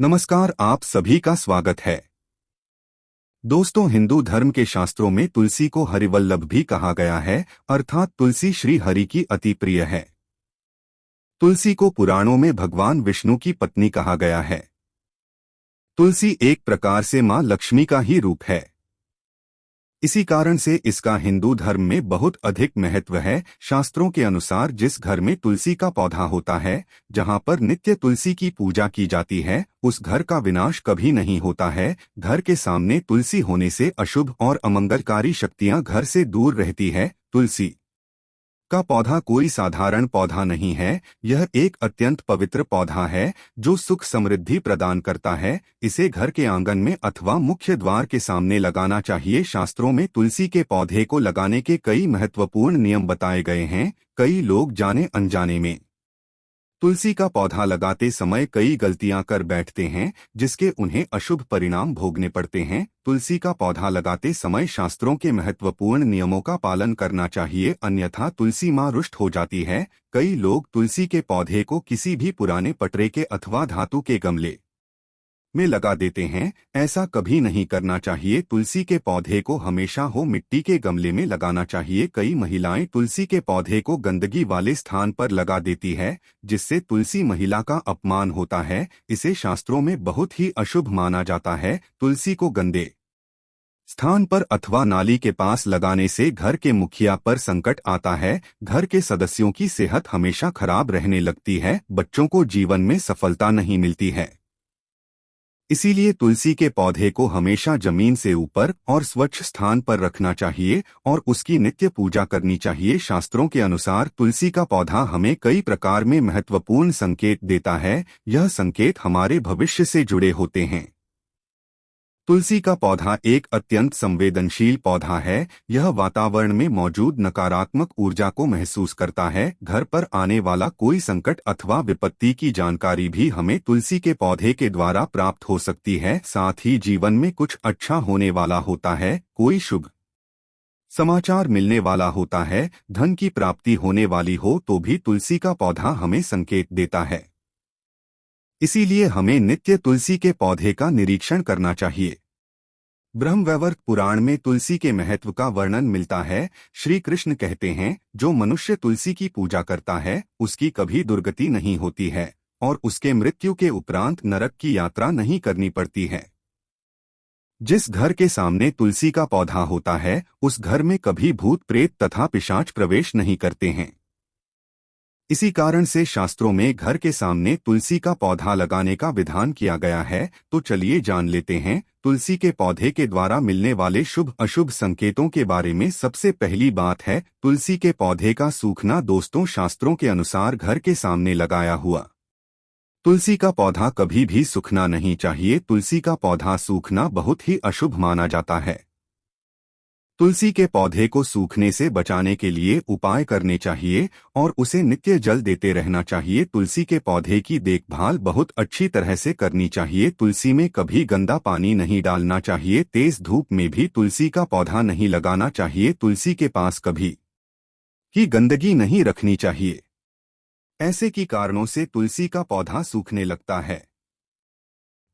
नमस्कार, आप सभी का स्वागत है। दोस्तों, हिंदू धर्म के शास्त्रों में तुलसी को हरिवल्लभ भी कहा गया है, अर्थात तुलसी श्री हरि की अति प्रिय है। तुलसी को पुराणों में भगवान विष्णु की पत्नी कहा गया है। तुलसी एक प्रकार से मां लक्ष्मी का ही रूप है। इसी कारण से इसका हिंदू धर्म में बहुत अधिक महत्व है। शास्त्रों के अनुसार जिस घर में तुलसी का पौधा होता है, जहां पर नित्य तुलसी की पूजा की जाती है, उस घर का विनाश कभी नहीं होता है। घर के सामने तुलसी होने से अशुभ और अमंगलकारी शक्तियां घर से दूर रहती है। तुलसी का पौधा कोई साधारण पौधा नहीं है। यह एक अत्यंत पवित्र पौधा है जो सुख समृद्धि प्रदान करता है। इसे घर के आंगन में अथवा मुख्य द्वार के सामने लगाना चाहिए। शास्त्रों में तुलसी के पौधे को लगाने के कई महत्वपूर्ण नियम बताए गए हैं। कई लोग जाने अनजाने में तुलसी का पौधा लगाते समय कई गलतियां कर बैठते हैं, जिसके उन्हें अशुभ परिणाम भोगने पड़ते हैं। तुलसी का पौधा लगाते समय शास्त्रों के महत्वपूर्ण नियमों का पालन करना चाहिए, अन्यथा तुलसी मां रुष्ट हो जाती है। कई लोग तुलसी के पौधे को किसी भी पुराने पटरे के अथवा धातु के गमले में लगा देते हैं। ऐसा कभी नहीं करना चाहिए। तुलसी के पौधे को हमेशा हो मिट्टी के गमले में लगाना चाहिए। कई महिलाएं तुलसी के पौधे को गंदगी वाले स्थान पर लगा देती है, जिससे तुलसी महिला का अपमान होता है। इसे शास्त्रों में बहुत ही अशुभ माना जाता है। तुलसी को गंदे स्थान पर अथवा नाली के पास लगाने से घर के मुखिया पर संकट आता है। घर के सदस्यों की सेहत हमेशा खराब रहने लगती है। बच्चों को जीवन में सफलता नहीं मिलती है। इसीलिए तुलसी के पौधे को हमेशा जमीन से ऊपर और स्वच्छ स्थान पर रखना चाहिए और उसकी नित्य पूजा करनी चाहिए। शास्त्रों के अनुसार तुलसी का पौधा हमें कई प्रकार में महत्वपूर्ण संकेत देता है। यह संकेत हमारे भविष्य से जुड़े होते हैं। तुलसी का पौधा एक अत्यंत संवेदनशील पौधा है। यह वातावरण में मौजूद नकारात्मक ऊर्जा को महसूस करता है। घर पर आने वाला कोई संकट अथवा विपत्ति की जानकारी भी हमें तुलसी के पौधे के द्वारा प्राप्त हो सकती है। साथ ही जीवन में कुछ अच्छा होने वाला होता है, कोई शुभ समाचार मिलने वाला होता है, धन की प्राप्ति होने वाली हो तो भी तुलसी का पौधा हमें संकेत देता है। इसीलिए हमें नित्य तुलसी के पौधे का निरीक्षण करना चाहिए। ब्रह्मवैवर्त पुराण में तुलसी के महत्व का वर्णन मिलता है। श्री कृष्ण कहते हैं, जो मनुष्य तुलसी की पूजा करता है उसकी कभी दुर्गति नहीं होती है और उसके मृत्यु के उपरांत नरक की यात्रा नहीं करनी पड़ती है। जिस घर के सामने तुलसी का पौधा होता है उस घर में कभी भूत प्रेत तथा पिशाच प्रवेश नहीं करते हैं। इसी कारण से शास्त्रों में घर के सामने तुलसी का पौधा लगाने का विधान किया गया है। तो चलिए जान लेते हैं तुलसी के पौधे के द्वारा मिलने वाले शुभ अशुभ संकेतों के बारे में। सबसे पहली बात है तुलसी के पौधे का सूखना। दोस्तों, शास्त्रों के अनुसार घर के सामने लगाया हुआ तुलसी का पौधा कभी भी सूखना नहीं चाहिए। तुलसी का पौधा सूखना बहुत ही अशुभ माना जाता है। तुलसी के पौधे को सूखने से बचाने के लिए उपाय करने चाहिए और उसे नित्य जल देते रहना चाहिए। तुलसी के पौधे की देखभाल बहुत अच्छी तरह से करनी चाहिए। तुलसी में कभी गंदा पानी नहीं डालना चाहिए। तेज धूप में भी तुलसी का पौधा नहीं लगाना चाहिए। तुलसी के पास कभी ही गंदगी नहीं रखनी चाहिए। ऐसे की कारणों से तुलसी का पौधा सूखने लगता है।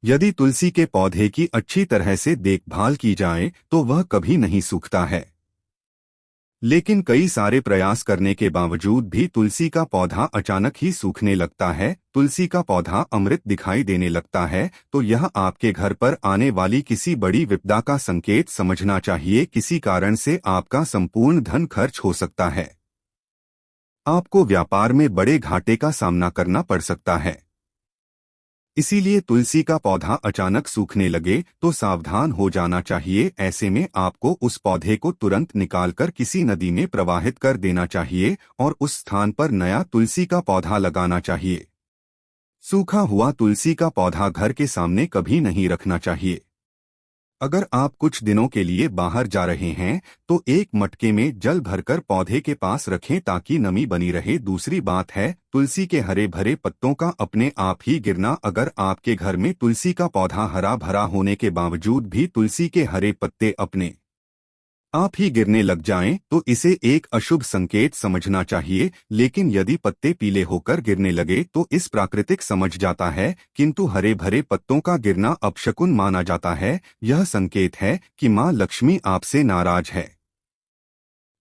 यदि तुलसी के पौधे की अच्छी तरह से देखभाल की जाए तो वह कभी नहीं सूखता है। लेकिन कई सारे प्रयास करने के बावजूद भी तुलसी का पौधा अचानक ही सूखने लगता है। तुलसी का पौधा अमृत दिखाई देने लगता है तो यह आपके घर पर आने वाली किसी बड़ी विपदा का संकेत समझना चाहिए। किसी कारण से आपका संपूर्ण धन खर्च हो सकता है। आपको व्यापार में बड़े घाटे का सामना करना पड़ सकता है। इसीलिए तुलसी का पौधा अचानक सूखने लगे तो सावधान हो जाना चाहिए। ऐसे में आपको उस पौधे को तुरंत निकालकर किसी नदी में प्रवाहित कर देना चाहिए और उस स्थान पर नया तुलसी का पौधा लगाना चाहिए। सूखा हुआ तुलसी का पौधा घर के सामने कभी नहीं रखना चाहिए। अगर आप कुछ दिनों के लिए बाहर जा रहे हैं तो एक मटके में जल भरकर पौधे के पास रखें ताकि नमी बनी रहे। दूसरी बात है तुलसी के हरे भरे पत्तों का अपने आप ही गिरना। अगर आपके घर में तुलसी का पौधा हरा भरा होने के बावजूद भी तुलसी के हरे पत्ते अपने आप ही गिरने लग जाएं तो इसे एक अशुभ संकेत समझना चाहिए, लेकिन यदि पत्ते पीले होकर गिरने लगे तो इस प्राकृतिक समझ जाता है, किंतु हरे भरे पत्तों का गिरना अपशकुन माना जाता है। यह संकेत है कि मां लक्ष्मी आपसे नाराज है।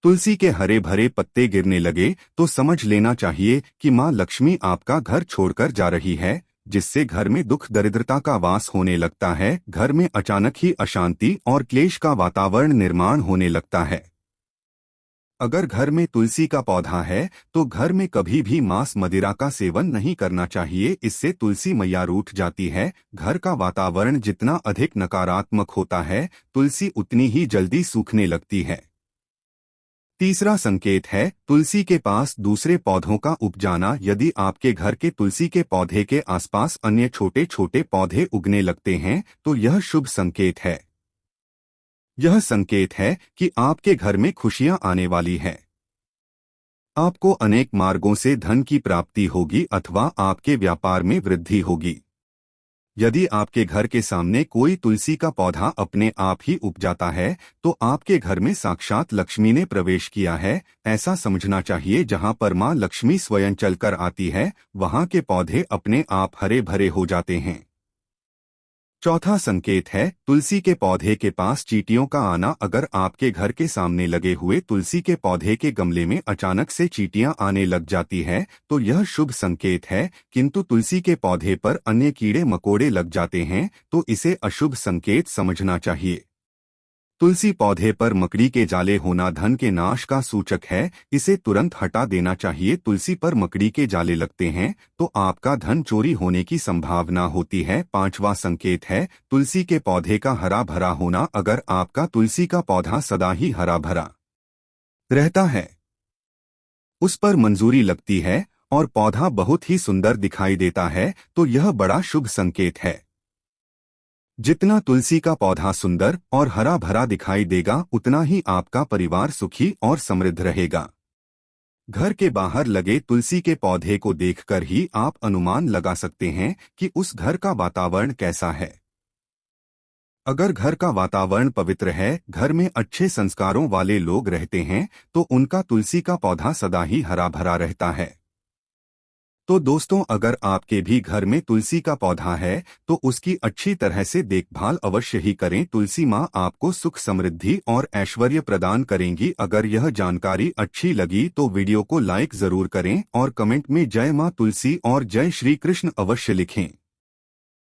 तुलसी के हरे भरे पत्ते गिरने लगे तो समझ लेना चाहिए कि मां लक्ष्मी आपका घर छोड़कर जा रही है, जिससे घर में दुख दरिद्रता का वास होने लगता है। घर में अचानक ही अशांति और क्लेश का वातावरण निर्माण होने लगता है। अगर घर में तुलसी का पौधा है तो घर में कभी भी मांस मदिरा का सेवन नहीं करना चाहिए, इससे तुलसी मैया रूठ जाती है। घर का वातावरण जितना अधिक नकारात्मक होता है, तुलसी उतनी ही जल्दी सूखने लगती है। तीसरा संकेत है तुलसी के पास दूसरे पौधों का उग जाना। यदि आपके घर के तुलसी के पौधे के आसपास अन्य छोटे छोटे पौधे उगने लगते हैं तो यह शुभ संकेत है। यह संकेत है कि आपके घर में खुशियां आने वाली हैं। आपको अनेक मार्गों से धन की प्राप्ति होगी अथवा आपके व्यापार में वृद्धि होगी। यदि आपके घर के सामने कोई तुलसी का पौधा अपने आप ही उग जाता है तो आपके घर में साक्षात लक्ष्मी ने प्रवेश किया है, ऐसा समझना चाहिए। जहां पर मां लक्ष्मी स्वयं चलकर आती है, वहां के पौधे अपने आप हरे भरे हो जाते हैं। चौथा संकेत है तुलसी के पौधे के पास चींटियों का आना। अगर आपके घर के सामने लगे हुए तुलसी के पौधे के गमले में अचानक से चींटियां आने लग जाती है तो यह शुभ संकेत है, किंतु तुलसी के पौधे पर अन्य कीड़े मकोड़े लग जाते हैं तो इसे अशुभ संकेत समझना चाहिए। तुलसी पौधे पर मकड़ी के जाले होना धन के नाश का सूचक है, इसे तुरंत हटा देना चाहिए। तुलसी पर मकड़ी के जाले लगते हैं तो आपका धन चोरी होने की संभावना होती है। पांचवा संकेत है तुलसी के पौधे का हरा भरा होना। अगर आपका तुलसी का पौधा सदा ही हरा भरा रहता है, उस पर मंजूरी लगती है और पौधा बहुत ही सुंदर दिखाई देता है तो यह बड़ा शुभ संकेत है। जितना तुलसी का पौधा सुंदर और हरा भरा दिखाई देगा, उतना ही आपका परिवार सुखी और समृद्ध रहेगा। घर के बाहर लगे तुलसी के पौधे को देखकर ही आप अनुमान लगा सकते हैं कि उस घर का वातावरण कैसा है। अगर घर का वातावरण पवित्र है, घर में अच्छे संस्कारों वाले लोग रहते हैं, तो उनका तुलसी का पौधा सदा ही हरा भरा रहता है। तो दोस्तों, अगर आपके भी घर में तुलसी का पौधा है तो उसकी अच्छी तरह से देखभाल अवश्य ही करें। तुलसी माँ आपको सुख समृद्धि और ऐश्वर्य प्रदान करेंगी। अगर यह जानकारी अच्छी लगी तो वीडियो को लाइक जरूर करें और कमेंट में जय माँ तुलसी और जय श्री कृष्ण अवश्य लिखें।